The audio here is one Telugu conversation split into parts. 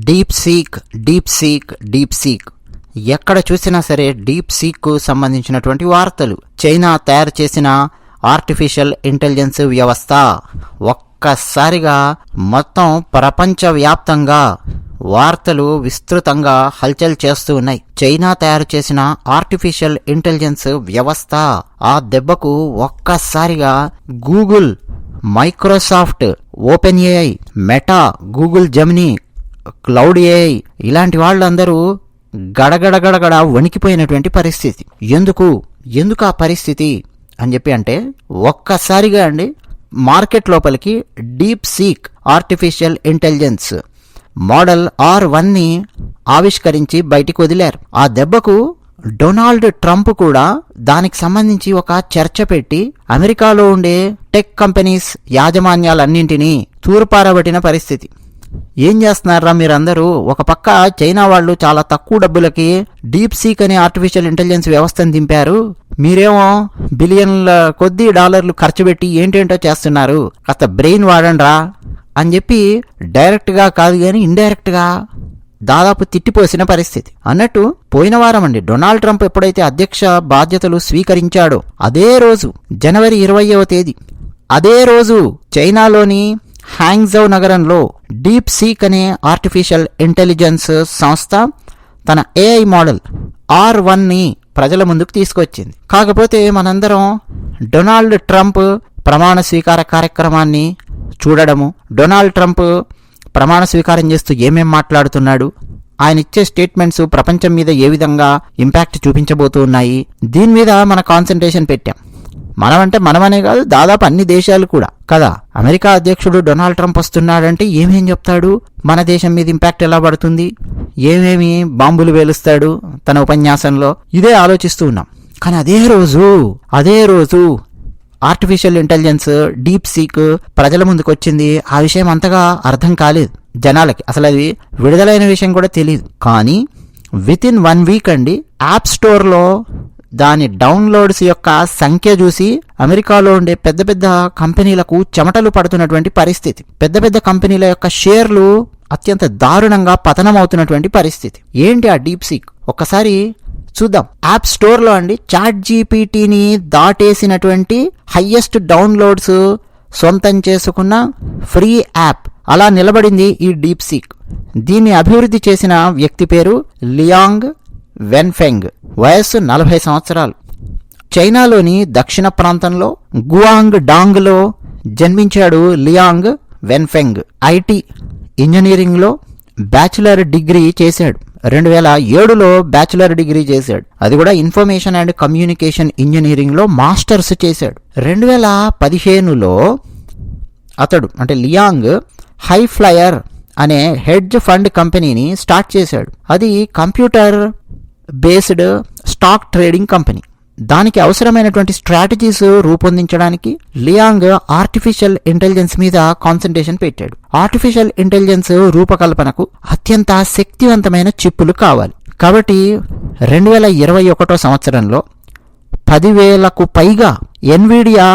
డీప్ సీక్ ఎక్కడ చూసినా సరే డీప్ సీక్కు సంబంధించినటువంటి వార్తలు. చైనా తయారు చేసిన ఆర్టిఫిషియల్ ఇంటెలిజెన్స్ వ్యవస్థ ఒక్కసారిగా మొత్తం ప్రపంచవ్యాప్తంగా వార్తలు విస్తృతంగా హల్చల్ చేస్తూ ఉన్నాయి. చైనా తయారు చేసిన ఆర్టిఫిషియల్ ఇంటెలిజెన్స్ వ్యవస్థ ఆ దెబ్బకు ఒక్కసారిగా Google, Microsoft, open AI, meta, Google Gemini, cloud AI ఇలాంటి వాళ్ళందరూ గడగడ వణికిపోయినటువంటి పరిస్థితి. ఎందుకు ఆ పరిస్థితి అని చెప్పి అంటే ఒక్కసారిగా అండి మార్కెట్ లోపలికి DeepSeek artificial intelligence model R1ని ఆవిష్కరించి బయటికి వదిలారు. ఆ దెబ్బకు డొనాల్డ్ ట్రంప్ కూడా దానికి సంబంధించి ఒక చర్చ పెట్టి అమెరికాలో ఉండే టెక్ కంపెనీస్ యాజమాన్యాలన్నింటినీ తూర్పారబట్టిన పరిస్థితి. ఏం చేస్తున్నారా మీరందరూ? ఒక పక్క చైనా వాళ్ళు చాలా తక్కువ డబ్బులకి డీప్ సీక్ అనే ఆర్టిఫిషియల్ ఇంటెలిజెన్స్ వ్యవస్థను దింపారు, మీరేమో బిలియన్ల కొద్ది డాలర్లు ఖర్చు పెట్టి ఏంటేంటో చేస్తున్నారు, కాస్త బ్రెయిన్ వాడండ్రా అని చెప్పి డైరెక్ట్గా కాదు కానీ ఇండైరెక్ట్గా దాదాపు తిట్టిపోసిన పరిస్థితి. అన్నట్టు పోయిన వారం అండి డొనాల్డ్ ట్రంప్ ఎప్పుడైతే అధ్యక్ష బాధ్యతలు స్వీకరించాడో అదే రోజు జనవరి 20వ తేదీ అదే రోజు చైనాలోని హ్యాంగ్జౌ నగరంలో డీప్ సీక్ అనే ఆర్టిఫిషియల్ ఇంటెలిజెన్స్ సంస్థ తన ఏఐ మోడల్ R1ని ప్రజల ముందుకు తీసుకొచ్చింది. కాకపోతే మనందరం డొనాల్డ్ ట్రంప్ ప్రమాణ స్వీకార కార్యక్రమాన్ని చూడడము, డొనాల్డ్ ట్రంప్ ప్రమాణ స్వీకారం చేస్తూ ఏమేం మాట్లాడుతున్నాడు, ఆయన ఇచ్చే స్టేట్మెంట్స్ ప్రపంచం మీద ఏ విధంగా ఇంపాక్ట్ చూపించబోతూ ఉన్నాయి, దీని మీద మన కాన్సన్ట్రేషన్ పెట్టాం. మనమనే కాదు దాదాపు అన్ని దేశాలు కూడా కదా. అమెరికా అధ్యక్షుడు డొనాల్డ్ ట్రంప్ వస్తున్నాడంటే ఏమేం చెప్తాడు, మన దేశం మీద ఇంపాక్ట్ ఎలా పడుతుంది, ఏమేమి బాంబులు వేలుస్తాడు తన ఉపన్యాసంలో, ఇదే ఆలోచిస్తూ ఉన్నాం. కానీ అదే రోజు ఆర్టిఫిషియల్ ఇంటెలిజెన్స్ డీప్ సీక్ ప్రజల ముందుకు వచ్చింది. ఆ విషయం అంతగా అర్థం కాలేదు జనాలకి, అసలు అది విడుదలైన విషయం కూడా తెలియదు. కానీ వితిన్ 1 వీక్ అండి యాప్ స్టోర్లో దాని డౌన్లోడ్స్ యొక్క సంఖ్య చూసి అమెరికాలో ఉండే పెద్ద పెద్ద కంపెనీలకు చెమటలు పడుతున్నటువంటి పరిస్థితి. పెద్ద కంపెనీల యొక్క షేర్లు అత్యంత దారుణంగా పతనం అవుతున్నటువంటి పరిస్థితి. ఏంటి ఆ డీప్ సీక్ ఒక్కసారి చూద్దాం. యాప్ స్టోర్లో అండి చాట్ జీపీటీని దాటేసినటువంటి హైయెస్ట్ డౌన్లోడ్స్ సొంతం చేసుకున్న ఫ్రీ యాప్ అలా నిలబడింది ఈ డీప్ సీక్. దీన్ని అభివృద్ధి చేసిన వ్యక్తి పేరు లియాంగ్ వెన్ఫెంగ్, వయస్సు 40 సంవత్సరాలు. చైనాలోని దక్షిణ ప్రాంతంలో గువాంగ్ డాంగ్లో జన్మించాడు లియాంగ్ వెన్ఫెంగ్. ఐటీ ఇంజనీరింగ్లో బ్యాచిలర్ డిగ్రీ చేశాడు. 2007లో బ్యాచిలర్ డిగ్రీ చేశాడు, అది కూడా ఇన్ఫర్మేషన్ అండ్ కమ్యూనికేషన్ ఇంజనీరింగ్లో మాస్టర్స్ చేశాడు. 2015లో అతడు అంటే లియాంగ్ హై ఫ్లయర్ అనే హెడ్జ్ ఫండ్ కంపెనీని స్టార్ట్ చేశాడు. అది computer based stock trading company. దానికి అవసరమైనటువంటి స్ట్రాటజీస్ రూపొందించడానికి లియాంగ్ ఆర్టిఫిషియల్ ఇంటెలిజెన్స్ మీద కాన్సంట్రేషన్ పెట్టాడు. ఆర్టిఫిషియల్ ఇంటెలిజెన్స్ రూపకల్పనకు అత్యంత శక్తివంతమైన చిప్పులు కావాలి కాబట్టి 2021 సంవత్సరంలో 10,000కు పైగా ఎన్విడియా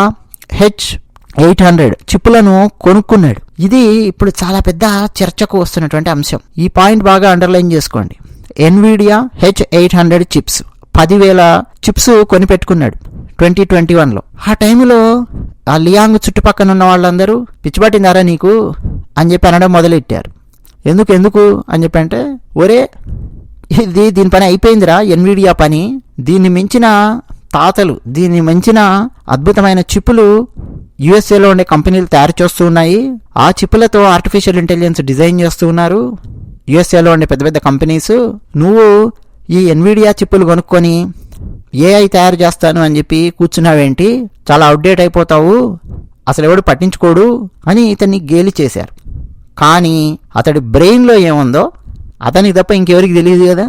H800 చిప్పులను కొనుక్కున్నాడు. ఇది ఇప్పుడు చాలా పెద్ద చర్చకు వస్తున్నటువంటి అంశం. ఈ పాయింట్ బాగా అండర్లైన్ చేసుకోండి. ఎన్విడియా H800 చిప్స్ 10,000 చిప్స్ కొనిపెట్టుకున్నాడు 2021లో. ఆ టైంలో ఆ లియాంగ్ చుట్టుపక్కన ఉన్న వాళ్ళందరూ పిచ్చిపట్టిందారా నీకు అని చెప్పి అనడం మొదలెట్టారు. ఎందుకు అని చెప్పి అంటే, ఒరే దీని పని అయిపోయిందిరా, ఎన్విడియా పని, దీన్ని మించిన తాతలు, దీన్ని మించిన అద్భుతమైన చిప్పులు యుఎస్ఏలో ఉండే కంపెనీలు తయారు చేస్తూ ఉన్నాయి. ఆ చిప్పులతో ఆర్టిఫిషియల్ ఇంటెలిజెన్స్ డిజైన్ చేస్తూ ఉన్నారు యుఎస్ఏలో ఉండే పెద్ద కంపెనీస్. నువ్వు ఈ ఎన్విడియా చిప్పులు కొనుక్కొని ఏఐ తయారు చేస్తాను అని చెప్పి కూర్చున్నావేంటి, చాలా అవుట్డేట్ అయిపోతావు, అసలు ఎవడు పట్టించుకోడు అని ఇతన్ని గేలి చేశారు. కానీ అతడి బ్రెయిన్లో ఏముందో అతనికి తప్ప ఇంకెవరికి తెలియదు కదా.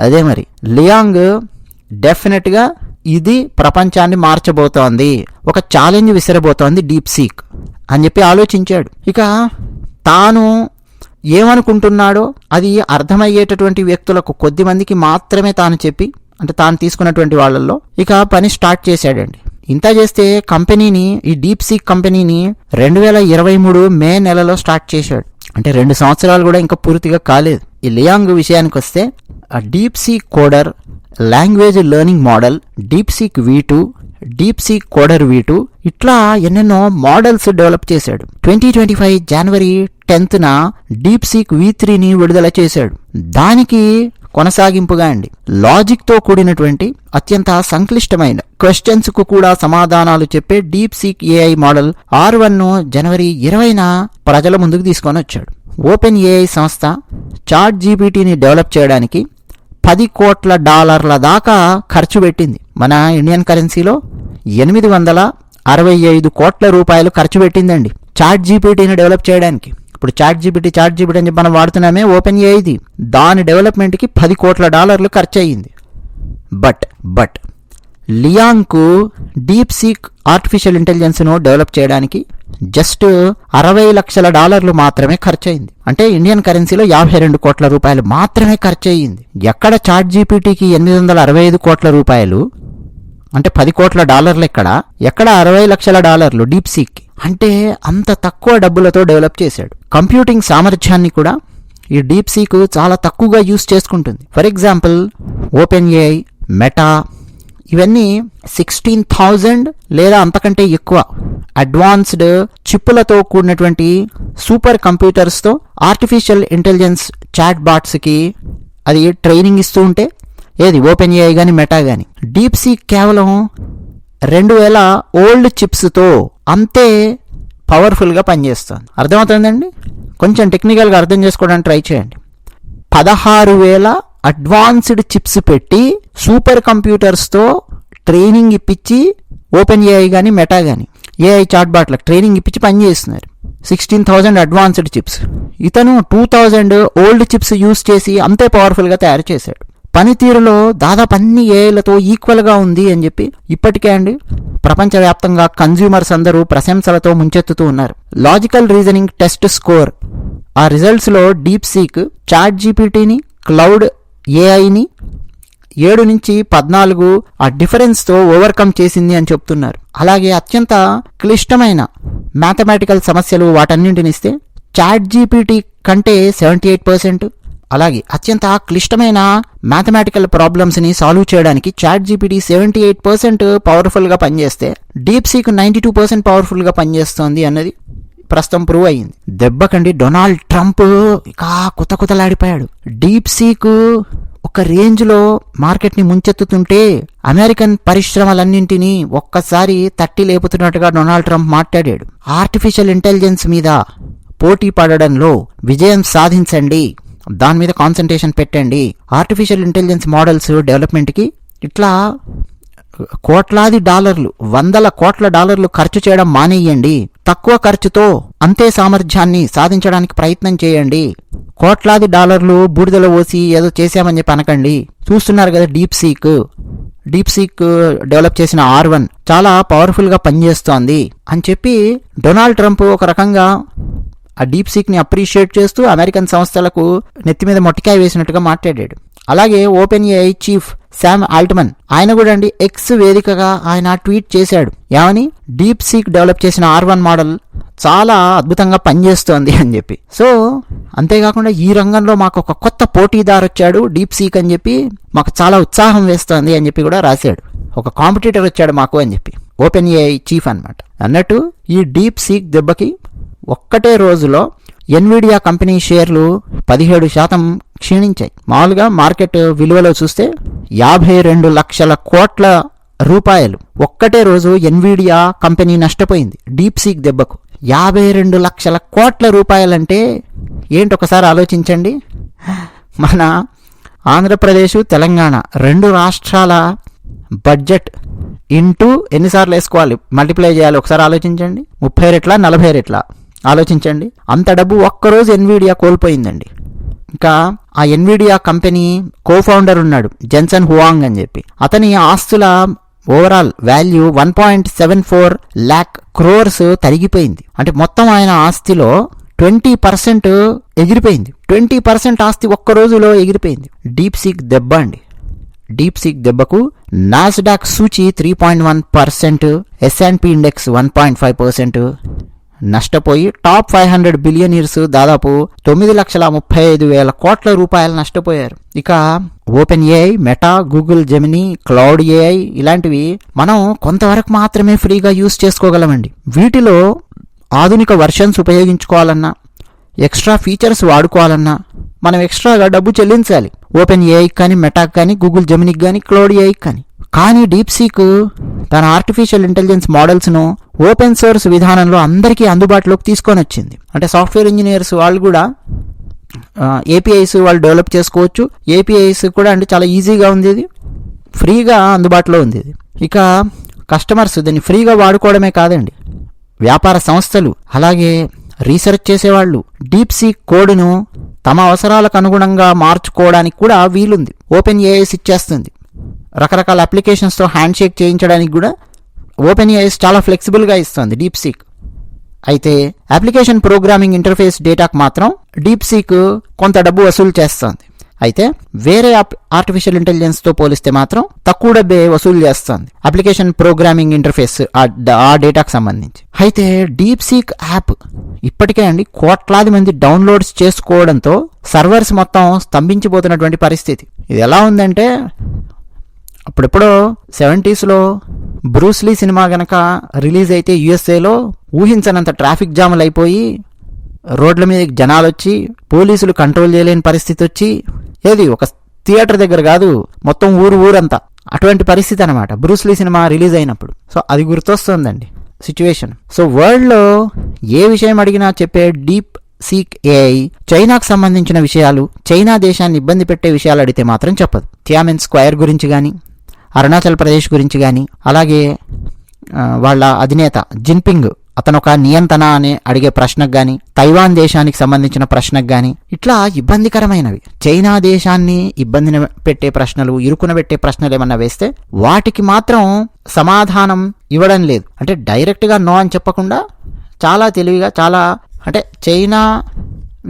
అదే మరి లియాంగ్ డెఫినెట్గా ఇది ప్రపంచాన్ని మార్చబోతోంది, ఒక ఛాలెంజ్ విసిరబోతోంది డీప్ సీక్ అని చెప్పి ఆలోచించాడు. ఇక తాను ఏమనుకుంటున్నాడో అది అర్థమయ్యేటటువంటి వ్యక్తులకు కొద్దిమందికి మాత్రమే తాను చెప్పి, అంటే తాను తీసుకున్నటువంటి వాళ్ళల్లో ఇక పని స్టార్ట్ చేశాడండి. ఇంత చేస్తే కంపెనీని, ఈ డీప్ సీక్ కంపెనీని 2023 మే నెలలో స్టార్ట్ చేశాడు. అంటే 2 సంవత్సరాలు కూడా ఇంకా పూర్తిగా కాలేదు. ఈ లియాంగ్ విషయానికి వస్తే ఆ deep seek కోడర్, language learning model, deep seek V2, deep seek కోడర్ V2 ఇట్లా ఎన్నెన్నో మోడల్స్ డెవలప్ చేశాడు. 2025 జనవరి 10న డీప్ సీక్ V3ని విడుదల చేశాడు. దానికి కొనసాగింపుగా అండి లాజిక్ తో కూడినటువంటి అత్యంత సంక్లిష్టమైన క్వశ్చన్స్ కు కూడా సమాధానాలు చెప్పే డీప్ సీక్ AI మోడల్ R1ను జనవరి 20న ప్రజల ముందుకు తీసుకొని వచ్చాడు. ఓపెన్ AI సంస్థ చాట్ జీపీటీని డెవలప్ చేయడానికి $10 కోట్ల దాకా ఖర్చు పెట్టింది. మన ఇండియన్ కరెన్సీలో 865 కోట్ల రూపాయలు ఖర్చు పెట్టిందండి చాట్ జీపీటీని డెవలప్ చేయడానికి. ఇప్పుడు చాట్ జీపీటీ అని చెప్పి మనం వాడుతున్నామే ఓపెన్ ఏఐది, దాని డెవలప్మెంట్కి $10 కోట్ల ఖర్చు అయ్యింది. బట్ లియాంగ్కు డీప్ సీక్ ఆర్టిఫిషియల్ ఇంటెలిజెన్స్ను డెవలప్ చేయడానికి జస్ట్ $60 లక్షల మాత్రమే ఖర్చు అయింది. అంటే ఇండియన్ కరెన్సీలో 52 కోట్ల రూపాయలు మాత్రమే ఖర్చు అయ్యింది. ఎక్కడ చాట్ జీపీటీకి 865 కోట్ల రూపాయలు అంటే $10 కోట్ల ఎక్కడ $60 లక్షల డీప్ సీక్ అంటే అంత తక్కువ డబ్బులతో డెవలప్ చేశాడు. కంప్యూటింగ్ సామర్థ్యాన్ని కూడా ఈ డీప్ సీక్ చాలా తక్కువగా యూస్ చేసుకుంటుంది. For example open AI, meta ఇవన్నీ 16,000 లేదా అంతకంటే ఎక్కువ అడ్వాన్స్డ్ చిప్పులతో కూడినటువంటి సూపర్ కంప్యూటర్స్తో ఆర్టిఫిషియల్ ఇంటెలిజెన్స్ చాట్ బాట్స్కి అది ట్రైనింగ్ ఇస్తూ ఉంటే ఏది ఓపెన్ ఏఐ కానీ మెటా కానీ, డీప్ సీక్ కేవలం 2000 ఓల్డ్ చిప్స్తో అంతే పవర్ఫుల్గా పనిచేస్తుంది. అర్థమవుతుందండి? కొంచెం టెక్నికల్గా అర్థం చేసుకోవడానికి ట్రై చేయండి. 16,000 అడ్వాన్స్డ్ చిప్స్ పెట్టి సూపర్ కంప్యూటర్స్తో ట్రైనింగ్ ఇప్పించి ఓపెన్ ఏఐ కానీ మెటా కానీ ఏఐ చాట్ బాట్లకు ట్రైనింగ్ ఇప్పించి పనిచేస్తున్నారు. 16,000 అడ్వాన్స్డ్ చిప్స్, ఇతను 2,000 ఓల్డ్ చిప్స్ యూస్ చేసి అంతే పవర్ఫుల్గా తయారు చేశాడు. పనితీరులో దాదాపు అన్ని ఏఐలతో ఈక్వల్గా ఉంది అని చెప్పి ఇప్పటికే అండి ప్రపంచవ్యాప్తంగా కన్జ్యూమర్స్ అందరూ ప్రశంసలతో ముంచెత్తుతూ ఉన్నారు. లాజికల్ రీజనింగ్ టెస్ట్ స్కోర్ ఆ రిజల్ట్స్లో డీప్ సీక్ చాట్ జీపీటీని, క్లౌడ్ ఏఐని 7 నుంచి 14 ఆ డిఫరెన్స్తో ఓవర్కమ్ చేసింది అని చెప్తున్నారు. అలాగే అత్యంత క్లిష్టమైన మ్యాథమెటికల్ సమస్యలు వాటన్నింటినిస్తే చాట్ జీపీటీ కంటే 78%, అలాగే అత్యంత క్లిష్టమైన మ్యాథమెటికల్ ప్రాబ్లమ్స్ని సాల్వ్ చేయడానికి చాట్ జీపీటీ 78% పవర్ఫుల్గా పనిచేస్తే డీప్ సీక్ 92% పవర్ఫుల్గా పనిచేస్తోంది అన్నది ప్రస్తుతం ప్రూవ్ అయ్యింది. దెబ్బకండి డొనాల్డ్ ట్రంప్ ఇక కుతకుతలాడిపోయాడు. డీప్ సీక్ ఒక రేంజ్లో మార్కెట్ని ముంచెత్తుతుంటే అమెరికన్ పరిశ్రమలన్నింటినీ ఒక్కసారి తట్టి లేపుతున్నట్టుగా డొనాల్డ్ ట్రంప్ మాట్లాడాడు. ఆర్టిఫిషియల్ ఇంటెలిజెన్స్ మీద పోటీ పడడంలో విజయం సాధించండి, దాని మీద కాన్సంట్రేషన్ పెట్టండి, ఆర్టిఫిషియల్ ఇంటెలిజెన్స్ మోడల్స్ డెవలప్మెంట్కి ఇట్లా కోట్లాది డాలర్లు, $100 కోట్ల ఖర్చు చేయడం మానేయండి, తక్కువ ఖర్చుతో అంతే సామర్థ్యాన్ని సాధించడానికి ప్రయత్నం చేయండి, కోట్లాది డాలర్లు బూడిదలో పోసి ఏదో చేశామని చెప్పి అనకండి. చూస్తున్నారు కదా డీప్ సీక్ డెవలప్ చేసిన R1 చాలా పవర్ఫుల్గా పనిచేస్తోంది అని చెప్పి డొనాల్డ్ ట్రంప్ ఒక రకంగా ఆ డీప్ సీక్ని అప్రిషియేట్ చేస్తూ అమెరికన్ సంస్థలకు నెత్తి మీద మొట్టికాయ వేసినట్టుగా మాట్లాడాడు. అలాగే open AI chief Sam Altman ఆయన కూడా అండి ఎక్స్ వేదికగా ఆయన ట్వీట్ చేశాడు. ఏమని? డీప్ సీక్ డెవలప్ చేసిన R1 మోడల్ చాలా అద్భుతంగా పనిచేస్తోంది అని చెప్పి. సో అంతేకాకుండా ఈ రంగంలో మాకు ఒక కొత్త పోటీదారు వచ్చాడు డీప్ సీక్ అని చెప్పి మాకు చాలా ఉత్సాహం వేస్తోంది అని చెప్పి కూడా రాశాడు. ఒక కాంపిటీటర్ వచ్చాడు మాకు అని చెప్పి ఓపెన్ ఏఐ చీఫ్ అన్నమాట. అన్నట్టు ఈ డీప్ సీక్ దెబ్బకి ఒక్కటే రోజులో ఎన్విడియా కంపెనీ షేర్లు 17% క్షీణించాయి. మామూలుగా మార్కెట్ విలువలో చూస్తే 52 లక్షల కోట్ల రూపాయలు ఒక్కటే రోజు ఎన్విడియా కంపెనీ నష్టపోయింది డీప్ సీక్ దెబ్బకు. 52 లక్షల కోట్ల రూపాయలంటే ఏంటి ఒకసారి ఆలోచించండి. మన ఆంధ్రప్రదేశ్, తెలంగాణ 2 రాష్ట్రాల బడ్జెట్ ఇంటూ ఎన్నిసార్లు వేసుకోవాలి, మల్టిప్లై చేయాలి ఒకసారి ఆలోచించండి. 30 రెట్ల 40 రెట్ల ఆలోచించండి. అంత డబ్బు ఒక్కరోజు ఎన్విడియా కోల్పోయిందండి. ఇంకా ఆ ఎన్విడియా కంపెనీ కోఫౌండర్ ఉన్నాడు జెన్సన్ హువాంగ్ అని చెప్పి, అతని ఆస్తుల ఓవరాల్ వాల్యూ 1.74 lakh crores తరిగిపోయింది. అంటే మొత్తం ఆయన ఆస్తిలో 20% ఎగిరిపోయింది. 20% ఆస్తి ఒక్క రోజులో ఎగిరిపోయింది. డీప్ సీక్ దెబ్బ అండి. డీప్ సీక్ దెబ్బకు నాస్డాక్ సూచి 3.1%, S&P ఇండెక్స్ 1.5%, నష్టపోయి టాప్ 500 బిలియనీర్స్ దాదాపు 9,35,000 కోట్ల రూపాయలు నష్టపోయారు. ఇక open AI, meta, Google Gemini, cloud AI ఇలాంటివి మనం కొంతవరకు మాత్రమే ఫ్రీగా యూజ్ చేసుకోగలమండి. వీటిలో ఆధునిక వర్షన్స్ ఉపయోగించుకోవాలన్నా, ఎక్స్ట్రా ఫీచర్స్ వాడుకోవాలన్నా మనం ఎక్స్ట్రాగా డబ్బు చెల్లించాలి. ఓపెన్ ఏఐకి కానీ, మెటాకి కానీ, గూగుల్ జెమినీకి కానీ, క్లౌడ్ ఏఐకి కానీ. కానీ డీప్సీక్ తన ఆర్టిఫిషియల్ ఇంటెలిజెన్స్ మోడల్స్ను ఓపెన్ సోర్స్ విధానంలో అందరికీ అందుబాటులోకి తీసుకొని వచ్చింది. అంటే సాఫ్ట్వేర్ ఇంజనీర్స్ వాళ్ళు కూడా ఏపీఐస్ వాళ్ళు డెవలప్ చేసుకోవచ్చు. ఏపీఐస్ కూడా అంటే చాలా ఈజీగా ఉంది, ఇది ఫ్రీగా అందుబాటులో ఉంది. ఇది ఇక కస్టమర్స్ దీన్ని ఫ్రీగా వాడుకోవడమే కాదండి, వ్యాపార సంస్థలు అలాగే రీసెర్చ్ చేసేవాళ్ళు డీప్సీక్ కోడ్ను తమ అవసరాలకు అనుగుణంగా మార్చుకోవడానికి కూడా వీలుంది. ఓపెన్ ఏఐస్ ఇచ్చేస్తుంది. రకరకాల అప్లికేషన్స్తో హ్యాండ్ షేక్ చేయించడానికి కూడా ఓపెన్ ఏఐస్ చాలా ఫ్లెక్సిబుల్గా ఇస్తుంది డీప్సీక్. అయితే అప్లికేషన్ ప్రోగ్రామింగ్ ఇంటర్ఫేస్ డేటాకు మాత్రం డీప్సీక్ కొంత డబ్బు వసూలు చేస్తుంది. అయితే వేరే ఆర్టిఫిషియల్ ఇంటెలిజెన్స్తో పోలిస్తే మాత్రం తక్కువ డబ్బే వసూలు చేస్తుంది అప్లికేషన్ ప్రోగ్రామింగ్ ఇంటర్ఫేస్ ఆ డేటాకు సంబంధించి. అయితే డీప్సీక్ యాప్ ఇప్పటికే అండి కోట్లాది మంది డౌన్లోడ్స్ చేసుకోవడంతో సర్వర్స్ మొత్తం స్తంభించిపోతున్నటువంటి పరిస్థితి. ఇది ఎలా ఉందంటే, అప్పుడెప్పుడో 70sలో బ్రూస్లీ సినిమా గనక రిలీజ్ అయితే యుఎస్ఏలో ఊహించనంత ట్రాఫిక్ జాములు అయిపోయి రోడ్ల మీద జనాలు వచ్చి పోలీసులు కంట్రోల్ చేయలేని పరిస్థితి వచ్చి, ఏది ఒక థియేటర్ దగ్గర కాదు మొత్తం ఊరంతా అటువంటి పరిస్థితి అనమాట బ్రూస్లీ సినిమా రిలీజ్ అయినప్పుడు. సో అది గుర్తొస్తుందండి సిచ్యువేషన్. సో వరల్డ్లో ఏ విషయం అడిగినా చెప్పే డీప్ సీక్ ఏఐ చైనాకు సంబంధించిన విషయాలు, చైనా దేశాన్ని ఇబ్బంది పెట్టే విషయాలు అడిగితే మాత్రం చెప్పదు. టియామెన్ స్క్వేర్ గురించి కానీ, అరుణాచల్ ప్రదేశ్ గురించి కానీ, అలాగే వాళ్ళ అధినేత జిన్పింగ్ అతను ఒక నియంత్రణ అని అడిగే ప్రశ్నకు కానీ, తైవాన్ దేశానికి సంబంధించిన ప్రశ్నకు కానీ, ఇట్లా ఇబ్బందికరమైనవి చైనా దేశాన్ని ఇబ్బందిని పెట్టే ప్రశ్నలు, ఇరుకున పెట్టే ప్రశ్నలు ఏమన్నా వేస్తే వాటికి మాత్రం సమాధానం ఇవ్వడం లేదు. అంటే డైరెక్ట్గా నో అని చెప్పకుండా చాలా తెలివిగా, చాలా అంటే చైనా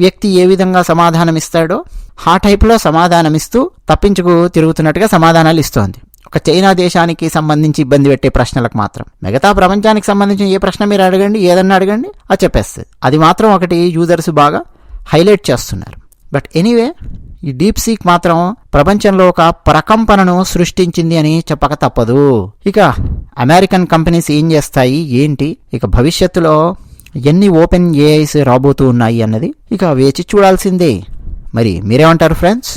వ్యక్తి ఏ విధంగా సమాధానం ఇస్తాడో ఆ టైపులో సమాధానం ఇస్తూ తప్పించుకు తిరుగుతున్నట్టుగా సమాధానాలు ఇస్తోంది. ఒక చైనా దేశానికి సంబంధించి ఇబ్బంది పెట్టే ప్రశ్నలకు మాత్రం. మిగతా ప్రపంచానికి సంబంధించిన ఏ ప్రశ్న మీరు అడగండి, ఏదన్నా అడగండి, అది చెప్పేస్తుంది. అది మాత్రం ఒకటి యూజర్స్ బాగా హైలైట్ చేస్తున్నారు. బట్ ఎనీవే ఈ డీప్సీక్ మాత్రం ప్రపంచంలో ఒక ప్రకంపనను సృష్టించింది అని చెప్పక తప్పదు. ఇక అమెరికన్ కంపెనీస్ ఏం చేస్తాయి ఏంటి, ఇక భవిష్యత్తులో ఎన్ని ఓపెన్ ఏఐస్ రాబోతూ ఉన్నాయి అన్నది ఇక వేచి చూడాల్సిందే. మరి మీరేమంటారు ఫ్రెండ్స్?